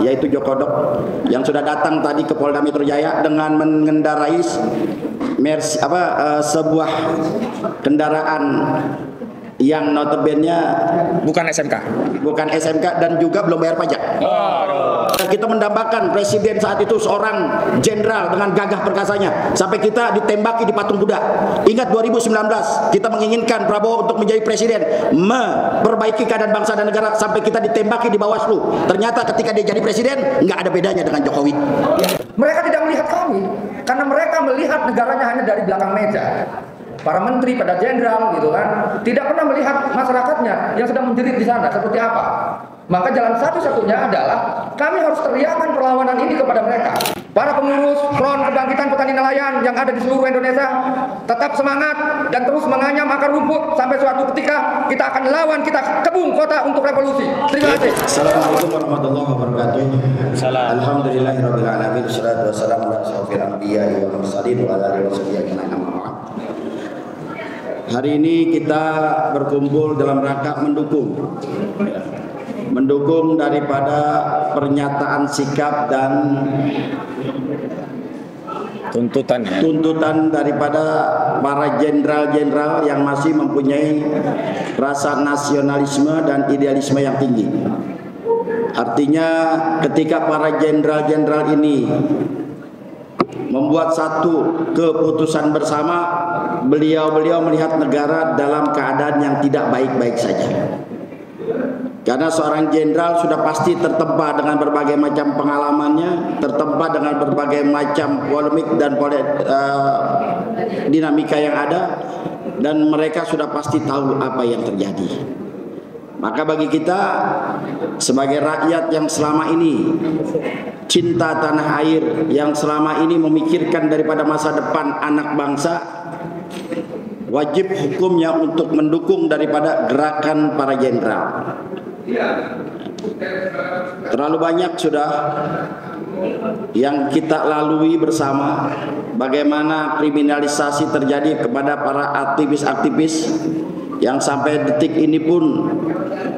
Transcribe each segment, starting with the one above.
yaitu Jokodok, yang sudah datang tadi ke Polda Metro Jaya dengan mengendarai sebuah kendaraan yang notabene bukan SMK dan juga belum bayar pajak. Kita mendambakan presiden saat itu seorang jenderal dengan gagah perkasanya sampai kita ditembaki di patung kuda. Ingat 2019 kita menginginkan Prabowo untuk menjadi presiden, memperbaiki keadaan bangsa dan negara, sampai kita ditembaki di Bawaslu. Ternyata ketika dia jadi presiden nggak ada bedanya dengan Jokowi. Mereka tidak melihat kami karena mereka melihat negaranya hanya dari belakang meja. Para menteri, pada jenderal gitu kan, tidak pernah melihat masyarakatnya yang sedang menjerit di sana seperti apa. Maka jalan satu-satunya adalah kami harus teriakan perlawanan ini kepada mereka. Para pengurus Front Kebangkitan Petani Nelayan yang ada di seluruh Indonesia, tetap semangat dan terus menganyam akar rumput sampai suatu ketika kita akan lawan, kita kebung kota untuk revolusi. Terima kasih. Assalamualaikum warahmatullahi wabarakatuh. Alhamdulillahirabbil alamin, wassalatu wassalamu ala asyrofil anbiya'i wal mursalin wa ala alihi washabihi ajmain. Hari ini kita berkumpul dalam rangka mendukung daripada pernyataan sikap dan tuntutan daripada para jenderal-jenderal yang masih mempunyai rasa nasionalisme dan idealisme yang tinggi. Artinya ketika para jenderal-jenderal ini membuat satu keputusan bersama, beliau melihat negara dalam keadaan yang tidak baik-baik saja. Karena seorang jenderal sudah pasti tertempa dengan berbagai macam pengalamannya, tertempa dengan berbagai macam polemik dan dinamika yang ada, dan mereka sudah pasti tahu apa yang terjadi. Maka bagi kita sebagai rakyat yang selama ini cinta tanah air, yang selama ini memikirkan daripada masa depan anak bangsa, wajib hukumnya untuk mendukung daripada gerakan para jenderal. Terlalu banyak sudah yang kita lalui bersama, bagaimana kriminalisasi terjadi kepada para aktivis-aktivis yang sampai detik ini pun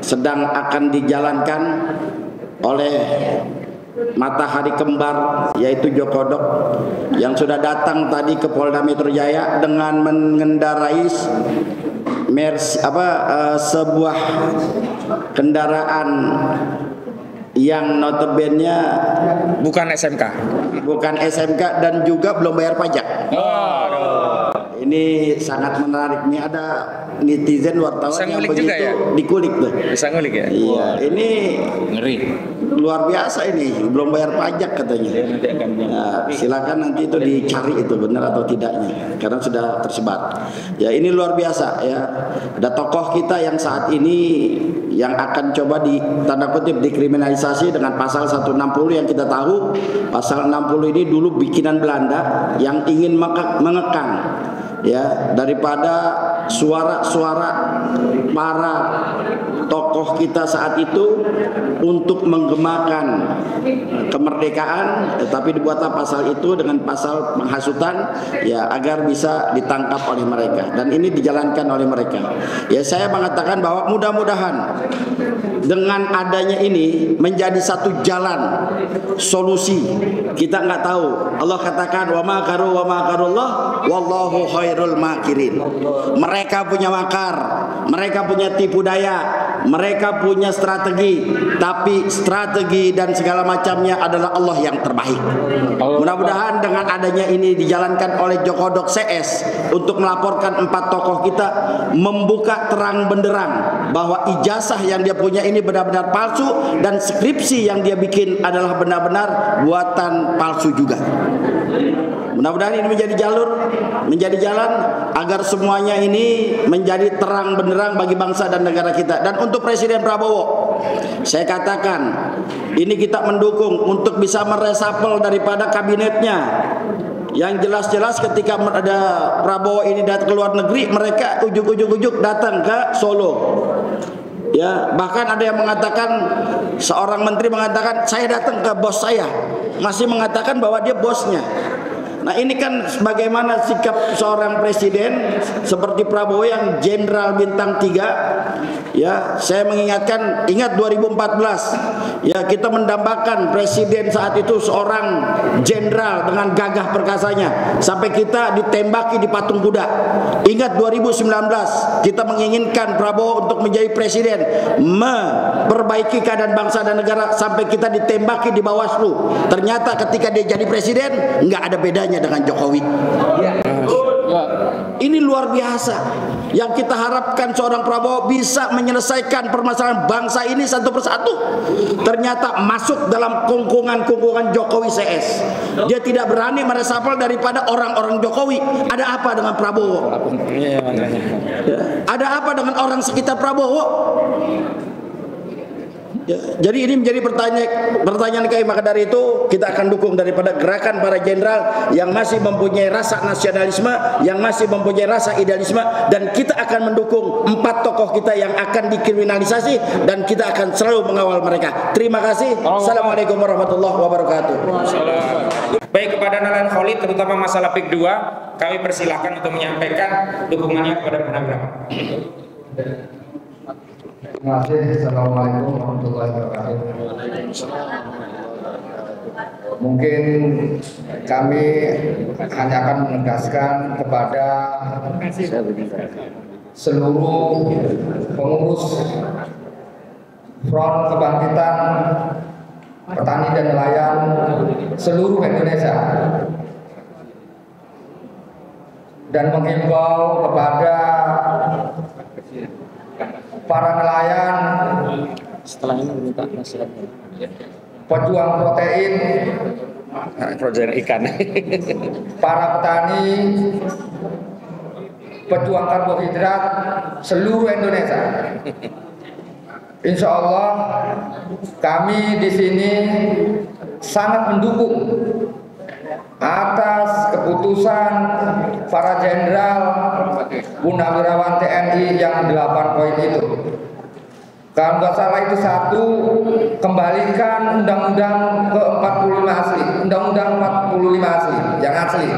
sedang akan dijalankan oleh matahari kembar, yaitu Jokodok, yang sudah datang tadi ke Polda Metro Jaya dengan mengendarai sebuah kendaraan yang notabene bukan SMK dan juga belum bayar pajak. Ini sangat menarik. Ini ada netizen wartawan yang begitu ya? Dikulik tuh. Bisa ngulik ya? Iya, ini ngeri. Luar biasa ini, belum bayar pajak katanya. Nah, silakan nanti itu dicari itu benar atau tidaknya, karena sudah tersebar. Ya, ini luar biasa ya. Ada tokoh kita yang saat ini yang akan coba di tanda kutip dikriminalisasi dengan pasal 160 yang kita tahu pasal 60 ini dulu bikinan Belanda yang ingin mengekang ya daripada suara-suara para tokoh kita saat itu untuk menggemakan kemerdekaan, tetapi dibuatlah pasal itu dengan pasal penghasutan ya agar bisa ditangkap oleh mereka, dan ini dijalankan oleh mereka. Ya, saya mengatakan bahwa mudah-mudahan dengan adanya ini menjadi satu jalan solusi. Kita nggak tahu. Allah katakan wa makarullah wallahu khairul makirin. Mereka punya makar, mereka punya tipu daya, mereka punya strategi, tapi strategi dan segala macamnya adalah Allah yang terbaik. Mudah-mudahan dengan adanya ini dijalankan oleh Jokodok CS untuk melaporkan 4 tokoh kita, membuka terang benderang bahwa ijazah yang dia punya ini benar-benar palsu, dan skripsi yang dia bikin adalah benar-benar buatan palsu juga. Mudah-mudahan ini menjadi jalan agar semuanya ini menjadi terang benderang bagi bangsa dan negara kita. Dan untuk Presiden Prabowo, saya katakan ini kita mendukung untuk bisa meresapel daripada kabinetnya. Yang jelas-jelas ketika ada Prabowo ini datang ke luar negeri, mereka ujuk-ujuk datang ke Solo. Ya, bahkan ada yang mengatakan, seorang menteri mengatakan saya datang ke bos saya, masih mengatakan bahwa dia bosnya. Nah, ini kan bagaimana sikap seorang presiden seperti Prabowo yang jenderal bintang 3 ya saya mengingatkan, ingat 2014 ya kita mendambakan presiden saat itu seorang jenderal dengan gagah perkasanya sampai kita ditembaki di patung kuda. Ingat 2019 kita menginginkan Prabowo untuk menjadi presiden, memperbaiki keadaan bangsa dan negara sampai kita ditembaki di Bawaslu. Ternyata ketika dia jadi presiden nggak ada bedanya dengan Jokowi. Ini luar biasa. Yang kita harapkan seorang Prabowo bisa menyelesaikan permasalahan bangsa ini satu persatu. Ternyata masuk dalam kungkungan Jokowi CS. Dia tidak berani meresapel daripada orang-orang Jokowi. Ada apa dengan Prabowo? Ada apa dengan orang sekitar Prabowo? Ya, jadi ini menjadi pertanyaan kami. Maka dari itu kita akan dukung daripada gerakan para jenderal yang masih mempunyai rasa nasionalisme, yang masih mempunyai rasa idealisme, dan kita akan mendukung 4 tokoh kita yang akan dikriminalisasi dan kita akan selalu mengawal mereka. Terima kasih. Assalamualaikum warahmatullahi wabarakatuh. Baik, kepada Nelayan Khalid terutama masalah PIK 2 kami persilahkan untuk menyampaikan dukungannya kepada Purnawirawan. Terima kasih. Assalamualaikum warahmatullahi wabarakatuh. Mungkin kami hanya akan menegaskan kepada seluruh pengurus Front Kebangkitan Petani dan Nelayan seluruh Indonesia dan menghimbau kepada para nelayan, Setelah ini minta nasihat pejuang protein, ikan, para petani, pejuang karbohidrat seluruh Indonesia. Insya Allah kami di sini sangat mendukung atas keputusan para jenderal Purnawirawan TNI yang 8 poin itu. Kalau nggak salah itu 1, kembalikan Undang-Undang ke-45 asli, Undang-Undang 45 asli, yang asli,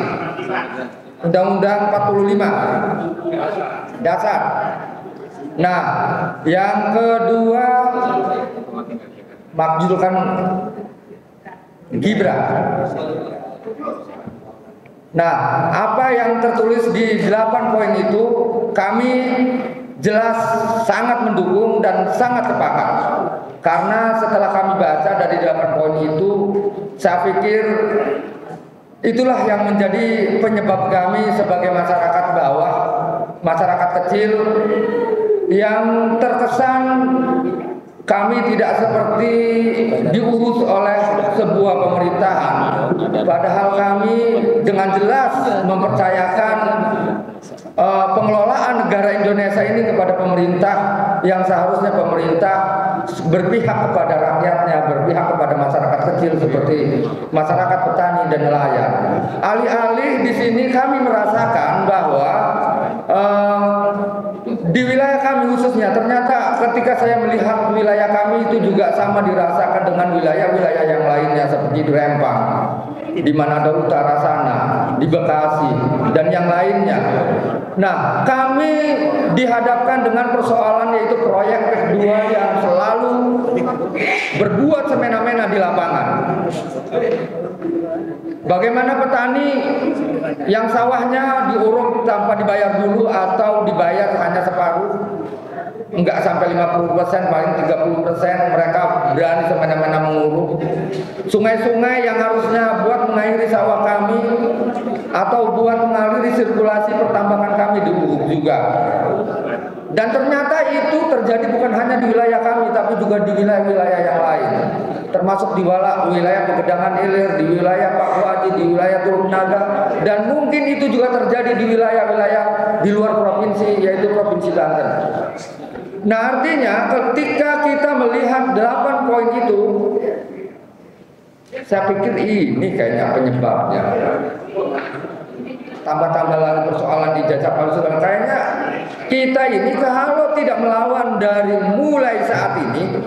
Undang-Undang 45 dasar. Nah, yang kedua makjulkan Gibran. Nah, apa yang tertulis di 8 poin itu kami jelas sangat mendukung dan sangat sepakat. Karena setelah kami baca dari 8 poin itu, saya pikir itulah yang menjadi penyebab kami sebagai masyarakat bawah, masyarakat kecil yang terkesan kami tidak seperti diurus oleh sebuah pemerintahan. Padahal kami dengan jelas mempercayakan pengelolaan negara Indonesia ini kepada pemerintah, yang seharusnya pemerintah berpihak kepada rakyatnya, berpihak kepada masyarakat kecil seperti masyarakat petani dan nelayan. Alih-alih di sini kami merasakan bahwa di wilayah kami khususnya, ternyata ketika saya melihat wilayah kami itu juga sama dirasakan dengan wilayah-wilayah yang lainnya seperti di Rempang, di Manado Utara sana, di Bekasi, dan yang lainnya. Nah, kami dihadapkan dengan persoalan yaitu proyek PIK 2 yang selalu berbuat semena-mena di lapangan. Bagaimana petani yang sawahnya diuruk tanpa dibayar dulu atau dibayar hanya separuh, enggak sampai 50%, paling 30% mereka berani semena-mena menguruk. Sungai-sungai yang harusnya buat mengairi sawah kami atau buat mengaliri sirkulasi pertambangan kami diuruk juga. Dan ternyata itu terjadi bukan hanya di wilayah kami, tapi juga di wilayah-wilayah yang lain, termasuk di wilayah Pegedangan Hilir, di wilayah Pak Wadi, di wilayah Teluk Naga, dan mungkin itu juga terjadi di wilayah-wilayah di luar provinsi, yaitu Provinsi Banten. Nah, artinya ketika kita melihat 8 poin itu, saya pikir ini kayaknya penyebabnya. Tambah-tambah lagi persoalan di Jajak Palusuran. Kayaknya kita ini kalau tidak melawan dari mulai saat ini,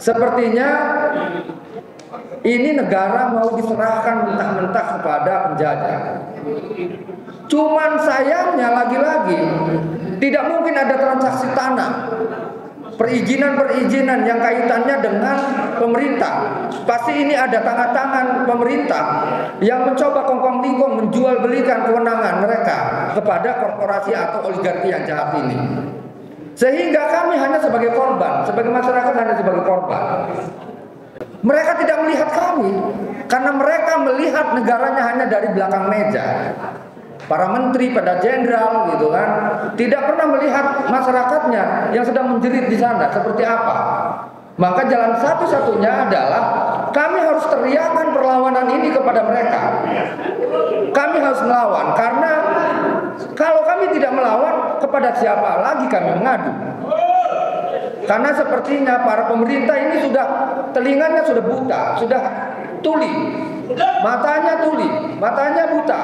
sepertinya ini negara mau diserahkan mentah-mentah kepada penjajah. Cuman sayangnya lagi-lagi Tidak mungkin ada transaksi tanah, perizinan-perizinan yang kaitannya dengan pemerintah. Pasti ini ada tangan-tangan pemerintah yang mencoba kongkong-tingkong menjual belikan kewenangan mereka kepada korporasi atau oligarki yang jahat ini. Sehingga kami hanya sebagai korban, sebagai masyarakat hanya sebagai korban. Mereka tidak melihat kami karena mereka melihat negaranya hanya dari belakang meja. Para menteri, pada jenderal gitu kan, tidak pernah melihat masyarakatnya yang sedang menjerit di sana seperti apa. Maka jalan satu-satunya adalah kami harus teriakkan perlawanan ini kepada mereka. Kami harus melawan, karena kalau kami tidak melawan, kepada siapa lagi kami mengadu? Karena sepertinya para pemerintah ini sudah, telinganya sudah buta, sudah tuli, matanya tuli, matanya buta.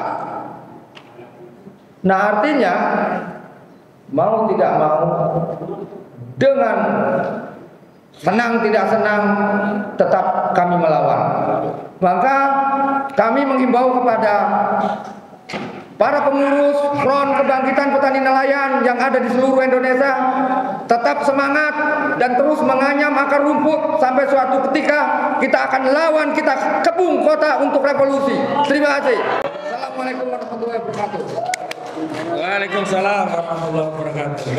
Nah, artinya mau tidak mau, dengan senang tidak senang, tetap kami melawan. Maka kami menghimbau kepada para pengurus Front Kebangkitan Petani Nelayan yang ada di seluruh Indonesia, tetap semangat dan terus menganyam akar rumput sampai suatu ketika kita akan lawan, kita kepung kota untuk revolusi. Terima kasih. Assalamualaikum warahmatullahi wabarakatuh. Waalaikumsalam warahmatullahi wabarakatuh.